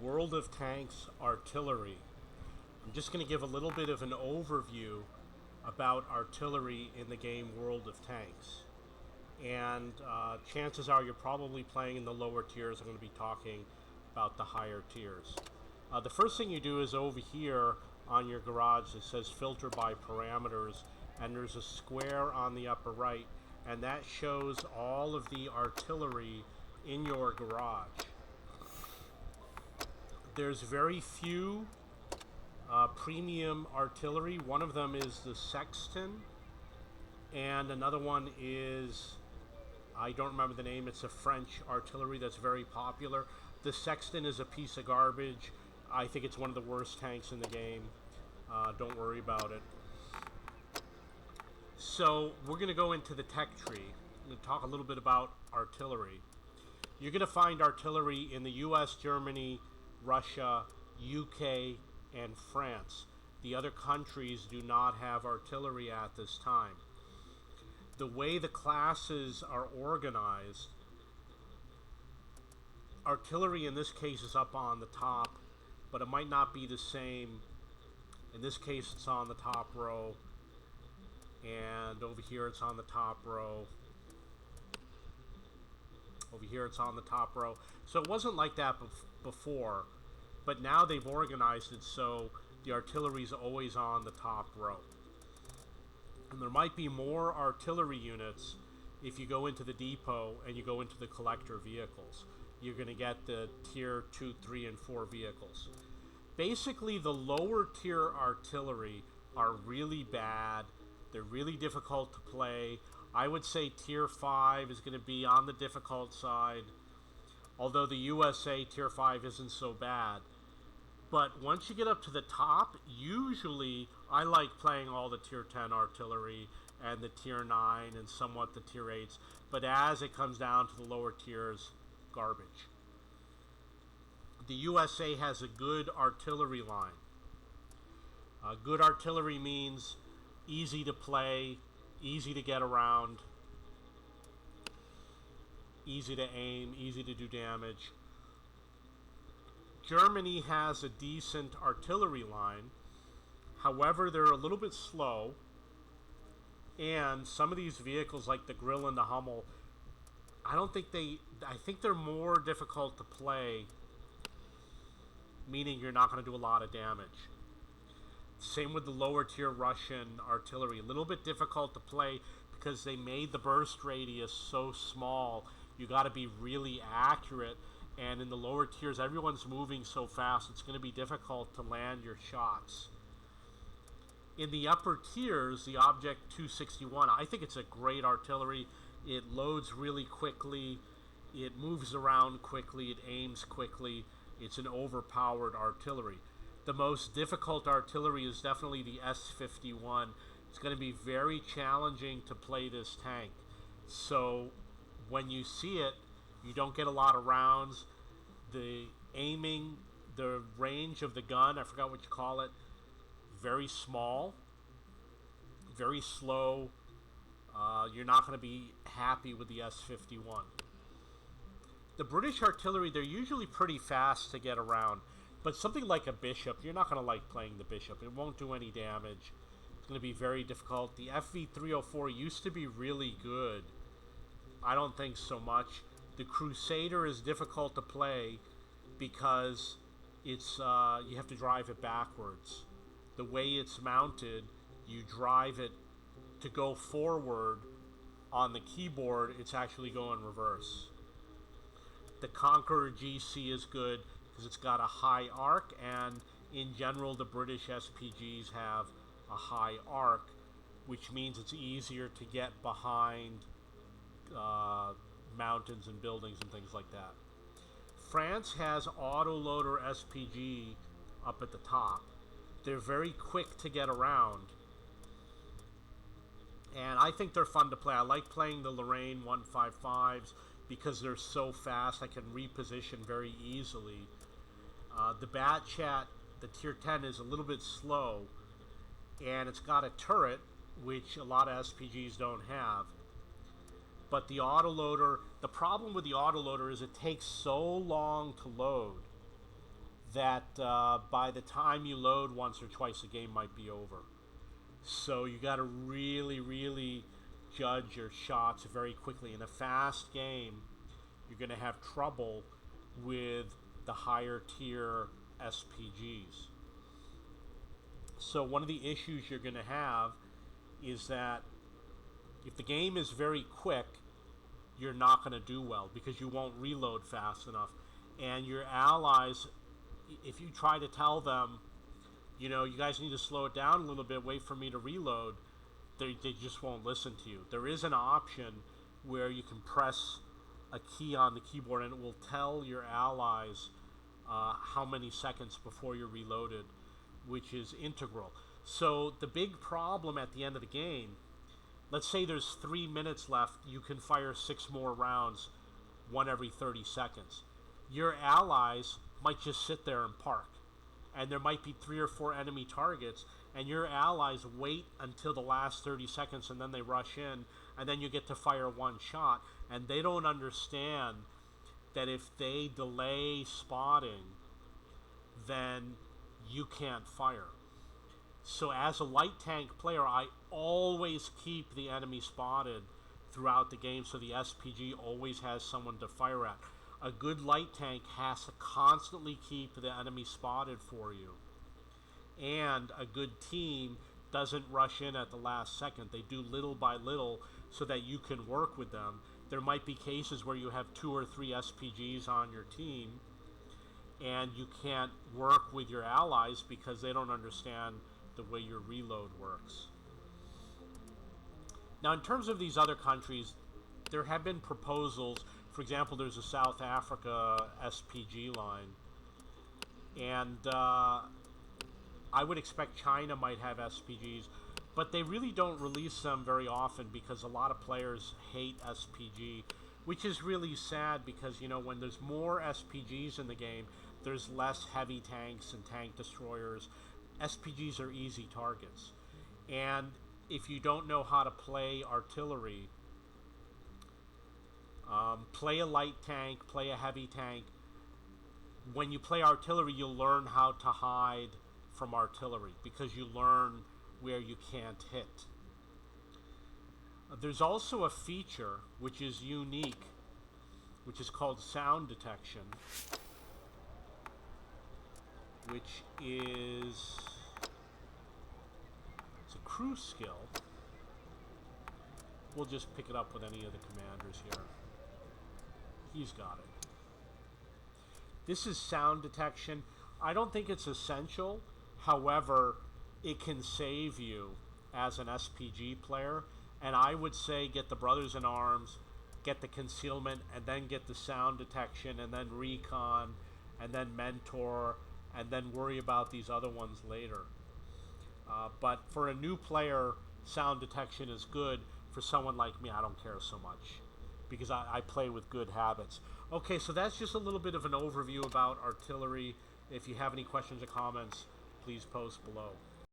World of Tanks Artillery. I'm just going to give a little bit of an overview about artillery in the game World of Tanks. And chances are you're probably playing in the lower tiers. I'm going to be talking about the higher tiers. The first thing you do is over here on your garage, it says filter by parameters, and there's a square on the upper right, and that shows all of the artillery in your garage. There's very few premium artillery. One of them is the Sexton, and another one is, I don't remember the name, it's a French artillery that's very popular. The Sexton is a piece of garbage. I think it's one of the worst tanks in the game. Don't worry about it. So we're going to go into the tech tree. I'm going to talk a little bit about artillery. You're going to find artillery in the US, Germany, Russia, UK, and France. The other countries do not have artillery at this time. The way the classes are organized, artillery in this case is up on the top, but it might not be the same. In this case it's on the top row, and over here it's on the top row. Over here it's on the top row. So it wasn't like that before, but now they've organized it so the artillery is always on the top row. And there might be more artillery units if you go into the depot and you go into the collector vehicles. You're going to get the tier 2, 3, and 4 vehicles. Basically, the lower tier artillery are really bad. They're really difficult to play. I would say tier 5 is going to be on the difficult side, although the USA tier 5 isn't so bad. But once you get up to the top, usually I like playing all the tier 10 artillery and the tier 9 and somewhat the tier 8s. But as it comes down to the lower tiers, garbage. The USA has a good artillery line. Good artillery means easy to play, easy to get around, easy to aim, easy to do damage. Germany has a decent artillery line. However, they're a little bit slow, and some of these vehicles like the Grill and the Hummel, I think they're more difficult to play, meaning you're not going to do a lot of damage. Same with the lower tier Russian artillery. A little bit difficult to play because they made the burst radius so small. You got to be really accurate, and in the lower tiers everyone's moving so fast it's going to be difficult to land your shots. In the upper tiers, the Object 261, I think it's a great artillery. It loads really quickly, it moves around quickly, it aims quickly. It's an overpowered artillery. The most difficult artillery is definitely the S-51. It's going to be very challenging to play this tank. So when you see it, you don't get a lot of rounds. The aiming, the range of the gun, I forgot what you call it, very small, very slow. You're not going to be happy with the S-51. The British artillery, they're usually pretty fast to get around. But something like a Bishop, you're not going to like playing the Bishop. It won't do any damage. It's going to be very difficult. The FV-304 used to be really good. I don't think so much. The Crusader is difficult to play because it's you have to drive it backwards. The way it's mounted, you drive it to go forward on the keyboard, it's actually going reverse. The Conqueror GC is good because it's got a high arc, and in general the British SPGs have a high arc, which means it's easier to get behind mountains and buildings and things like that. France has autoloader SPG up at the top. They're very quick to get around, and I think they're fun to play. I like playing the Lorraine 155s because they're so fast. I can reposition very easily. The Bat Chat, the tier 10, is a little bit slow, and it's got a turret, which a lot of SPGs don't have. But the autoloader, the problem with the autoloader is it takes so long to load that by the time you load once or twice, the game might be over. So you got to really, really judge your shots very quickly. In a fast game, you're going to have trouble with the higher tier SPGs. So one of the issues you're going to have is that if the game is very quick, you're not going to do well because you won't reload fast enough. And your allies, if you try to tell them, you know, you guys need to slow it down a little bit, wait for me to reload, they just won't listen to you. There is an option where you can press a key on the keyboard and it will tell your allies how many seconds before you're reloaded, which is integral. So the big problem at the end of the game, let's say there's 3 minutes left, you can fire 6 more rounds, one every 30 seconds. Your allies might just sit there and park, and there might be 3 or 4 enemy targets, and your allies wait until the last 30 seconds and then they rush in, and then you get to fire one shot, and they don't understand that if they delay spotting, then you can't fire. So as a light tank player, I always keep the enemy spotted throughout the game, so the SPG always has someone to fire at. A good light tank has to constantly keep the enemy spotted for you. And a good team doesn't rush in at the last second. They do little by little so that you can work with them. There might be cases where you have 2 or 3 SPGs on your team and you can't work with your allies because they don't understand the way your reload works. Now, in terms of these other countries, there have been proposals. For example, there's a South Africa SPG line, and I would expect China might have SPGs, but they really don't release them very often because a lot of players hate SPG, which is really sad because, you know, when there's more SPGs in the game, there's less heavy tanks and tank destroyers. SPGs are easy targets. And if you don't know how to play artillery, play a light tank, play a heavy tank. When you play artillery, you'll learn how to hide from artillery because you learn where you can't hit. There's also a feature which is unique, which is called sound detection, which is it's a crew skill. We'll just pick it up with any of the commanders here. He's got it. This is sound detection. I don't think it's essential. However, it can save you as an SPG player. And I would say get the Brothers in Arms, get the concealment, and then get the sound detection, and then recon, and then mentor, and then worry about these other ones later. But for a new player, sound detection is good. For someone like me, I don't care so much because I play with good habits. Okay, so that's just a little bit of an overview about artillery. If you have any questions or comments, please post below.